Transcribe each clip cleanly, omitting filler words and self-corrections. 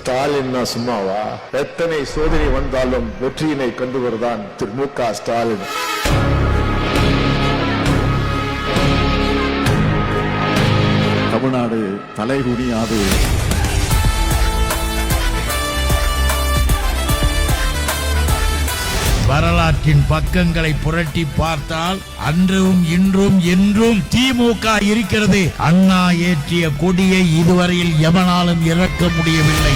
ஸ்டாலின் சும்மாவா? எத்தனை சோதனை வந்தாலும் வெற்றியினை கண்டுவர்தான் திரு மு.க. ஸ்டாலின். தமிழ்நாடு தலைகுனியாது. வரலாற்றின் பக்கங்களை புரட்டி பார்த்தால் அன்றும் இன்றும் என்றும் திமுக இருக்கிறது. அண்ணா ஏற்றிய கொடியை இதுவரையில் எவனாலும் இறக்க முடியவில்லை.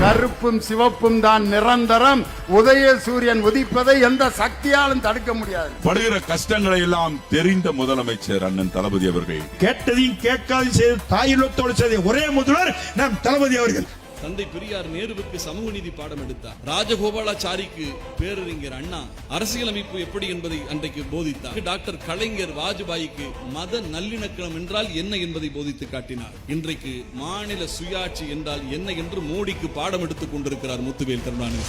கருப்பும் சிவப்பும் தான் நிரந்தரம். உதய சூரியன் உதிப்பதை எந்த சக்தியாலும் தடுக்க முடியாது. படுகிற கஷ்டங்களை எல்லாம் தெரிந்த முதலமைச்சர் அண்ணன் தளபதி அவர்கள். கேட்டதையும் கேட்காது செய்து தாயுள்ளத்தோடு செய்த ஒரே முதல்வர் நம் தளபதி அவர்கள். தந்தை பெரியார் நேருவுக்கு சமூக நீதி பாடம் எடுத்தார். ராஜகோபாலாச்சாரிக்கு பேரறிஞர் அண்ணா அரசியலமைப்பு எப்படி என்பதை அன்றைக்கு போதித்தார். டாக்டர் கலைஞர் வாஜ்பாய்க்கு மத நல்லிணக்கம் என்றால் என்ன என்பதை போதித்து காட்டினார். இன்றைக்கு மாநில சுயாட்சி என்றால் என்ன என்று மோடிக்கு பாடம் எடுத்துக் கொண்டிருக்கிறார் முத்துவேல் கருணாநிதி.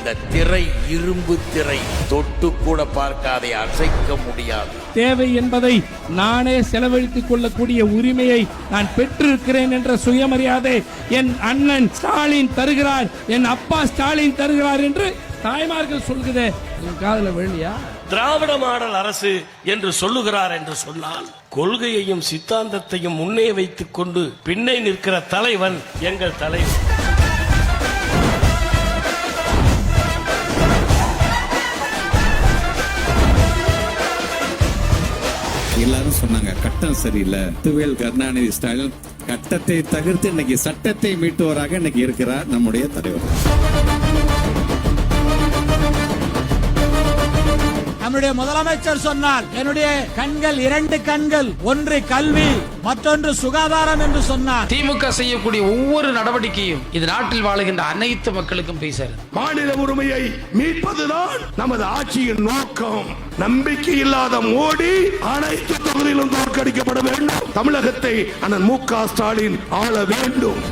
இந்த திரை இரும்பு திரை, தொட்டு கூட பார்க்காதே, அசைக்க முடியாது. தேவை என்பதை நானே செலவழித்துக் கொள்ளக்கூடிய உரிமையை நான் பெற்றிருக்கிறேன் என்ற சுயமரியாதை என் அண்ணன் ஸ்டாலின் தருகிறார், என் அப்பா ஸ்டாலின் தருகிறார் என்று தாய்மார்கள் சொல்கிறதே, காதல வேண்டியா? திராவிட மாடல் அரசு என்று சொல்லுகிறார் என்று சொன்னால் கொள்கையையும் சித்தாந்தத்தையும் முன்னே வைத்துக் கொண்டு பின்னே நிற்கிற தலைவன் எங்கள் தலைவர். எல்லாரும் சொன்னாங்க கட்டம் சரியில்லை. முத்துவேல் கருணாநிதி ஸ்டாலின் கட்டத்தை தவிர்த்து இன்னைக்கு சட்டத்தை மீட்டுவராக இன்னைக்கு இருக்கிறார் நம்முடைய தலைவர். நம்முடைய முதலமைச்சர் சொன்னார், என்னுடைய கண்கள் இரண்டு கண்கள், ஒன்று கல்வி மற்றொன்று சுகாதாரம் என்று சொன்னார். திமுக செய்யக்கூடிய ஒவ்வொரு நடவடிக்கையும் இது நாட்டில் வாழுகின்ற அனைத்து மக்களுக்கும் போய் சேரும். மாநில உரிமையை மீட்பதுதான் நமது ஆட்சியின் நோக்கம். நம்பிக்கை இல்லாத மோடி அனைத்து தொகுதியிலும் தோற்கடிக்கப்பட வேண்டும். தமிழகத்தை அண்ணன் மு.க. ஸ்டாலின் ஆள வேண்டும்.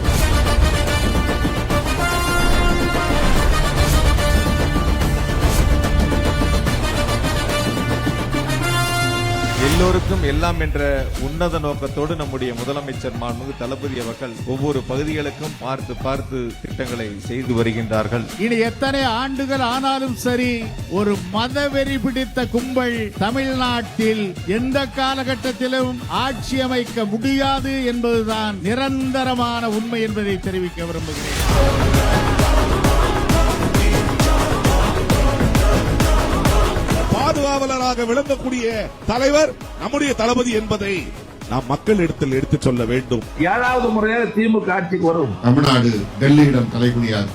எல்லோருக்கும் எல்லாம் என்ற உன்னத நோக்கத்தோடு நம்முடைய முதலமைச்சர் மாண்புமிகு தளபதி அவர்கள் ஒவ்வொரு பகுதிகளுக்கும் பார்த்து பார்த்து திட்டங்களை செய்து வருகின்றார்கள். இனி எத்தனை ஆண்டுகள் ஆனாலும் சரி, ஒரு மதவெறி பிடித்த கும்பல் தமிழ்நாட்டில் எந்த காலகட்டத்திலும் ஆட்சி அமைக்க முடியாது என்பதுதான் நிரந்தரமான உண்மை என்பதை தெரிவிக்க விரும்புகிறேன். பாதுகாவலராக விளங்கக்கூடிய தலைவர் நம்முடைய தளபதி என்பதை நாம் மக்களிடத்தில் எடுத்துச் சொல்ல வேண்டும். 7வது முறையாக திமுக ஆட்சிக்கு வரும். தமிழ்நாடு டெல்லியிடம் தலைகுனியாது.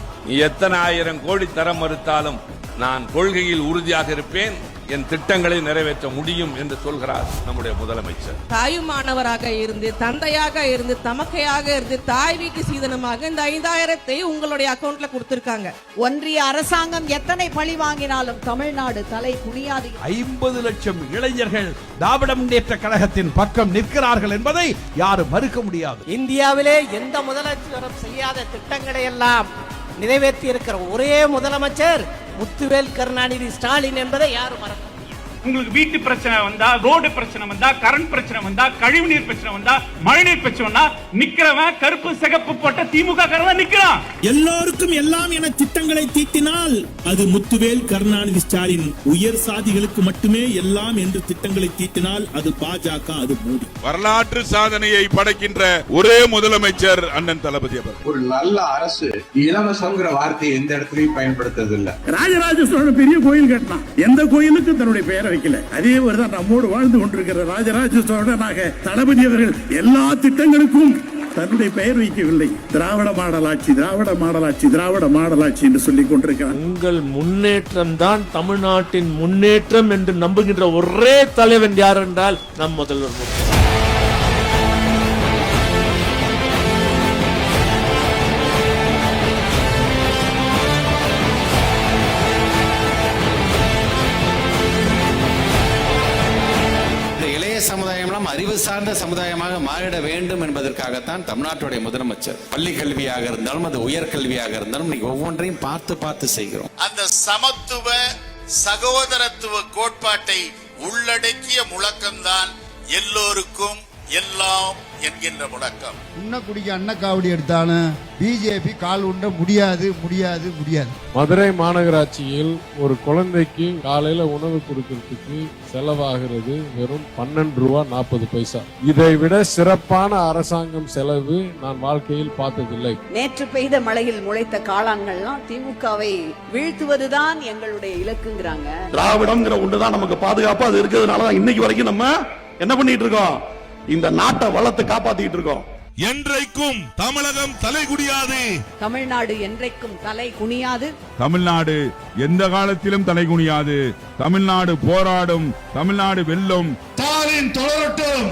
எத்தனை ஆயிரம் கோடி தர மறுத்தாலும் நான் கொள்கையில் உறுதியாக இருப்பேன், என் திட்டங்களை நிறைவேற்ற முடியும் என்று சொல்கிறார் நம்முடைய முதலமைச்சர். தாயுமானவராக இருந்து, தந்தையாக இருந்து, தமக்கையாக இருந்து, தாய் வீட்டு சீதனமாக இந்த 5000 உங்களுடைய அக்கவுண்ட்ல கொடுத்திருக்காங்க. ஒன்றிய அரசாங்கம் எத்தனை பழி வாங்கினாலும் தமிழ்நாடு தலை குனியாது. 50 லட்சம் இளைஞர்கள் திராவிட முன்னேற்ற கழகத்தின் பக்கம் நிற்கிறார்கள் என்பதை யாரும் மறுக்க முடியாது. இந்தியாவிலே எந்த முதலமைச்சரும் செய்யாத திட்டங்களை எல்லாம் நிறைவேற்றி இருக்கிற ஒரே முதலமைச்சர் முத்துவேல் கருணாநிதி ஸ்டாலின் என்பதை யாரும் மறக்க முடியாது. உங்களுக்கு வீட்டு பிரச்சனை வந்தா, ரோடு பிரச்சனை வந்தா, கரண்ட் பிரச்சனை வந்தா, கழிவுநீர் பிரச்சனை வந்தா, மழைநீர் பிரச்சனை வந்தா நிக்கிறவன் கருப்பு சிகப்பு போட்ட திமுக காரன் நிக்கிறான். எல்லோருக்கும் எல்லாம் என திட்டங்களை தீட்டினால் அது முத்துவேல் கருணாநிதி ஸ்டாலின். உயர் சாதிகளுக்கு மட்டுமே எல்லாம் என்று திட்டங்களை தீட்டினால் அது பாஜக, அது மோடி. வரலாற்று சாதனையை படைக்கின்ற ஒரே முதலமைச்சர் அண்ணன் தளபதி அவர். ஒரு நல்ல அரசு இலவசங்கிற வார்த்தையை எந்த இடத்துலயும் பயன்படுத்துறதில்லை. ராஜராஜ சோழன் பெரிய கோயில் கட்டினான், எந்த கோயிலுக்கு தன்னுடைய பெயரை வைக்கல. அதே மாதிரிதான் நம்மோடு வாழ்ந்து கொண்டிருக்கிற ராஜராஜ சோழனாக தளபதி அவர்கள் எல்லா திட்டங்களுக்கும் தன்னுடைய பெயர் வைக்கவில்லை. திராவிட மாடலாட்சி, திராவிட மாடலாட்சி, திராவிட மாடலாட்சி என்று சொல்லிக் கொண்டிருக்கிறார். உங்கள் முன்னேற்றம் தான் தமிழ்நாட்டின் முன்னேற்றம் என்று நம்புகின்ற ஒரே தலைவன் யார் என்றால் நம் முதல்வர். சமுதாயம் அறிவு சார்ந்த சமுதாயமாக மாறிட வேண்டும் என்பதற்காகத்தான் தமிழ்நாட்டுடைய முதலமைச்சர் பள்ளி கல்வியாக இருந்தாலும் அது உயர்கல்வியாக இருந்தாலும் ஒவ்வொன்றையும் பார்த்து பார்த்து செய்கிறோம். அந்த சமத்துவ சகோதரத்துவ கோட்பாட்டை உள்ளடக்கிய முழக்கம்தான் எல்லோருக்கும் எல்லாம் என்கின்ற முழக்கம். உண்ணக்குடிக்கு அன்னக்காவடி எடுத்தாலும் பிஜேபி கால் உண்ட முடியாது முடியாது முடியாது. மதுரை மாநகராட்சியில் ஒரு குழந்தைக்கு காலையில உணவு கொடுக்கறதுக்கு செலவாகிறது வெறும் 12 ரூபா 40 பைசா. இதை விட சிறப்பான அரசாங்கம் செலவு நான் வாழ்க்கையில் பார்த்ததில்லை. நேற்று பெய்த மழையில் முளைத்த காளான்கள்லாம் திமுகவை வீழ்த்துவதுதான் எங்களுடைய இலக்குங்கிறாங்க. திராவிடம்ங்கிற ஒன்றுதான் நமக்கு பாதுகாப்பு. அது இருக்கிறதுனாலதான் இன்னைக்கு வரைக்கும் நம்ம என்ன பண்ணிட்டு இருக்கோம், இந்த நாட்டை வளத்தை காப்பாத்திட்டு இருக்கோம். என்றைக்கும் தமிழகம் தலை குனியாது. தமிழ்நாடு என்றைக்கும் தலை குனியாது. தமிழ்நாடு எந்த காலத்திலும் தலை குனியாது. தமிழ்நாடு போராடும். தமிழ்நாடு வெல்லும். ஸ்டாலின் தொடரட்டும்.